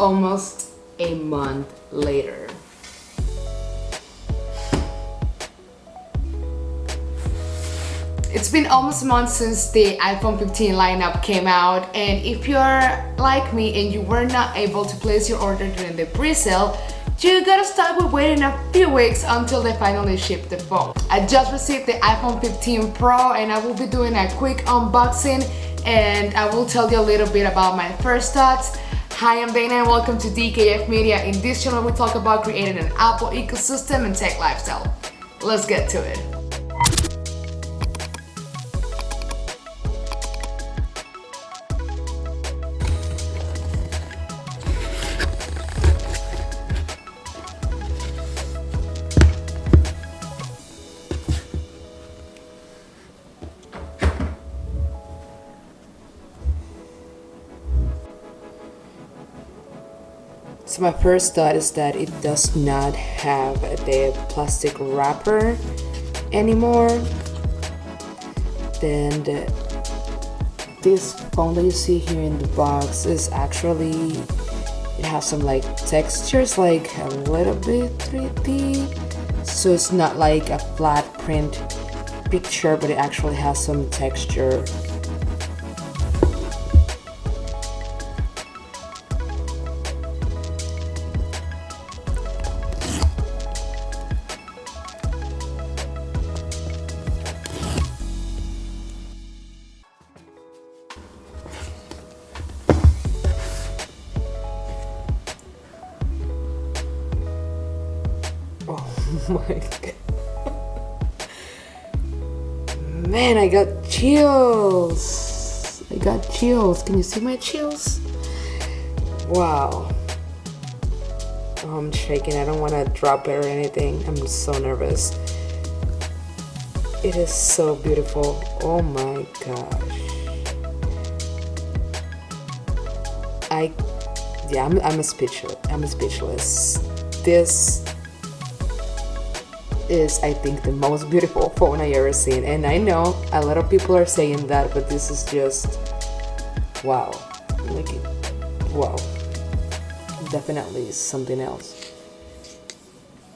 almost a month later. It's been almost a month since the iPhone 15 lineup came out, and if you're like me and you were not able to place your order during the pre-sale, you gotta start with waiting a few weeks until they finally ship the phone. I just received the iPhone 15 Pro and I will be doing a quick unboxing and I will tell you a little bit about my first thoughts. Hi, I'm Dana and welcome to DKF Media. In this channel we talk about creating an Apple ecosystem and tech lifestyle. Let's get to it. So my first thought is that it does not have the plastic wrapper anymore. Then this phone that you see here in the box is actually, it has some like textures, like a little bit 3D. So it's not like a flat print picture, but it actually has some texture. Oh my god. Man, I got chills. Can you see my chills? Wow. Oh, I'm shaking. I don't want to drop it or anything. I'm so nervous. It is so beautiful. Oh my gosh. I'm speechless. This is, I think, the most beautiful phone I ever seen, and I know a lot of people are saying that, but this is just wow. Wow, definitely something else.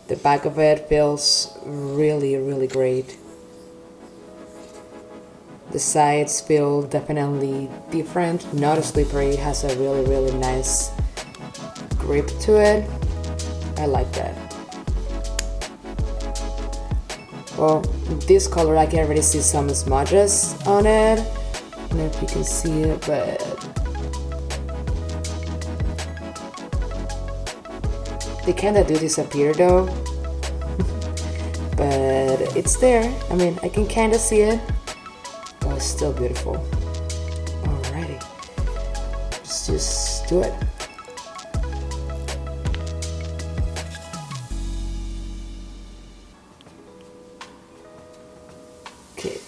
The back of it feels really great. The sides feel definitely different, not slippery. It has a really nice grip to it. I like that. Well, this color, I can already see some smudges on it. I don't know if you can see it, but they kind of do disappear though. But it's there. I mean, I can kind of see it, but it's still beautiful. Alrighty, let's just do it. Okay,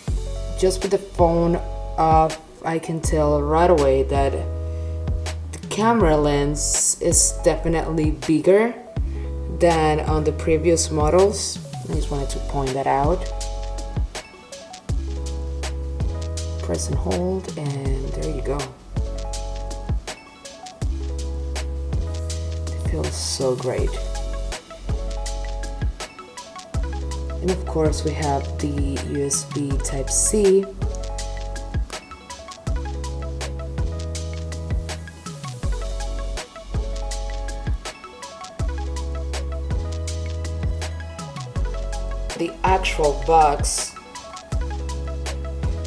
just with the phone off, I can tell right away that the camera lens is definitely bigger than on the previous models. I just wanted to point that out. Press and hold, and there you go. It feels so great. And of course we have the USB Type-C. The actual box,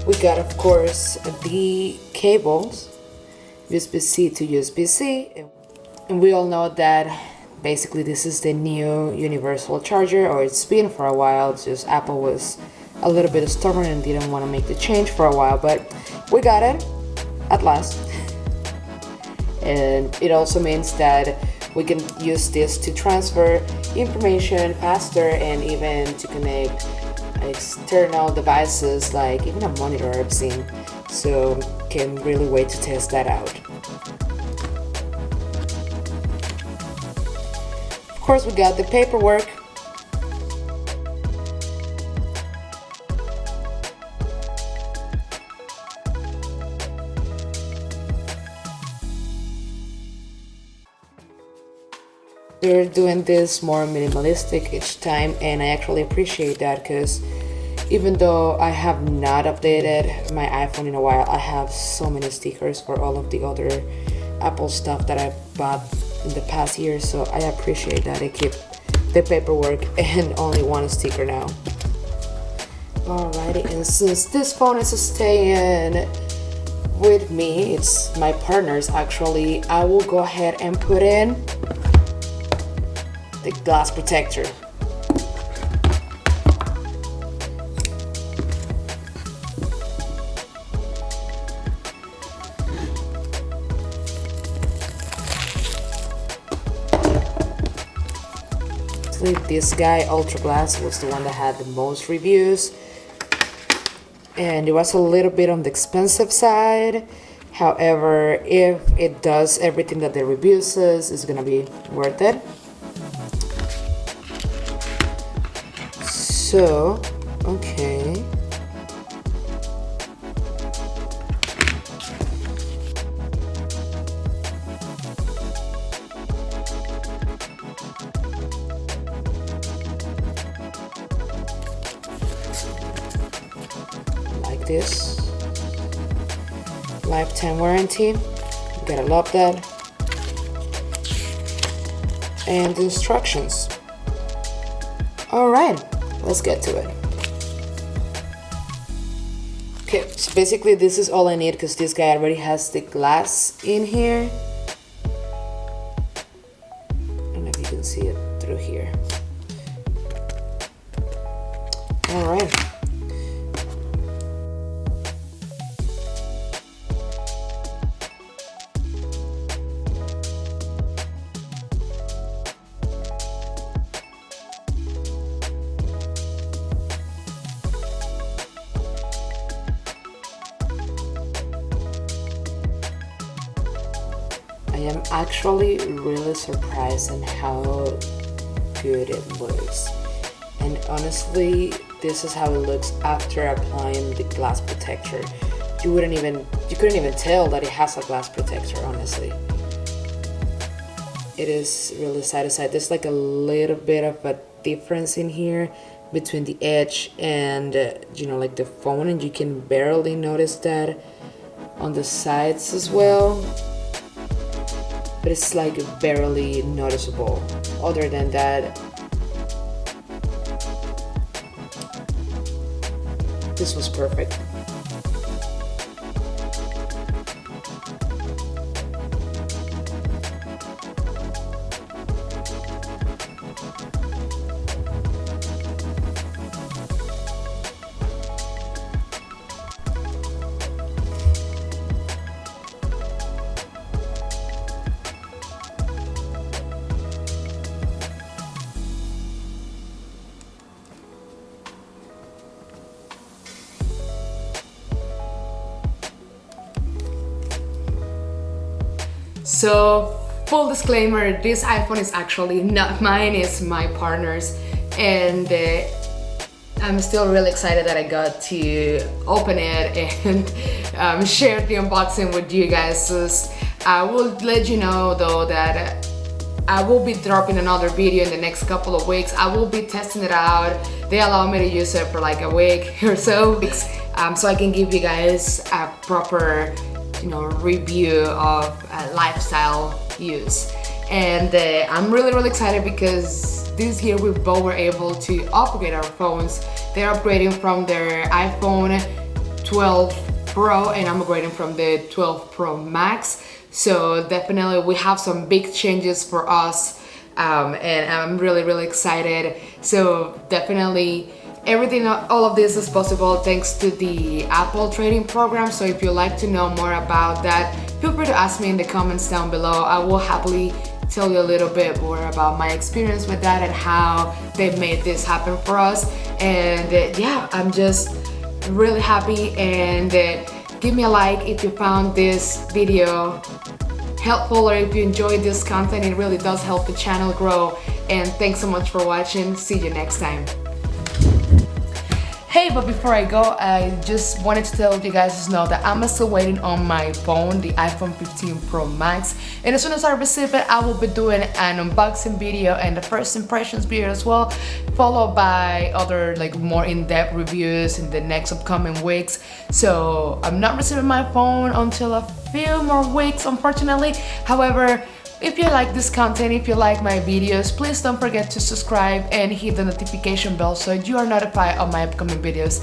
we got of course the cables, USB-C to USB-C, and we all know that basically this is the new universal charger, or it's been for a while. It's just Apple was a little bit stubborn and didn't want to make the change for a while, but we got it at last. And it also means that we can use this to transfer information faster and even to connect external devices like even a monitor I've seen. So can really wait to test that out. Of course, we got the paperwork. we're doing this more minimalistic each time, and I actually appreciate that because even though I have not updated my iPhone in a while, I have so many stickers for all of the other Apple stuff that I bought in the past year, so I appreciate that I keep the paperwork and only one sticker now. Alrighty, and since this phone is staying with me, it's my partner's actually, I will go ahead and put in the glass protector. This guy, Ultra Glass, was the one that had the most reviews, and it was a little bit on the expensive side. However, if it does everything that the review says, it's gonna be worth it. So, okay. Like this. Lifetime warranty. Gotta love that. And the instructions. Alright. Let's get to it. Okay, so basically this is all I need because this guy already has the glass in here. I don't know if you can see it through here. Alright. I am actually really surprised on how good it looks, and honestly this is how it looks after applying the glass protector. You couldn't even tell that it has a glass protector, honestly. It is really side to side. There's like a little bit of a difference in here between the edge and like the phone, and you can barely notice that on the sides as well. But it's like barely noticeable. Other than that, this was perfect. So, full disclaimer, this iPhone is actually not mine, it's my partner's, and I'm still really excited that I got to open it and share the unboxing with you guys. So, I will let you know though that I will be dropping another video in the next couple of weeks. I will be testing it out. They allow me to use it for like a week or so, so I can give you guys a proper review of lifestyle use. And I'm really excited because this year we both were able to upgrade our phones. They're upgrading from their iPhone 12 Pro and I'm upgrading from the 12 Pro Max. So definitely we have some big changes for us, and I'm really excited. So definitely all of this is possible thanks to the Apple trading program. So if you'd like to know more about that, feel free to ask me in the comments down below. I will happily tell you a little bit more about my experience with that and how they made this happen for us. And yeah, I'm just really happy, and give me a like if you found this video helpful or if you enjoyed this content. It really does help the channel grow. And thanks so much for watching. See you next time. Hey, but before I go, I just wanted to tell you guys know that I'm still waiting on my phone, the iPhone 15 Pro Max, and as soon as I receive it, I will be doing an unboxing video and the first impressions video as well, followed by other like more in-depth reviews in the next upcoming weeks. So I'm not receiving my phone until a few more weeks, unfortunately. However, if you like this content, if you like my videos, please don't forget to subscribe and hit the notification bell so you are notified of my upcoming videos.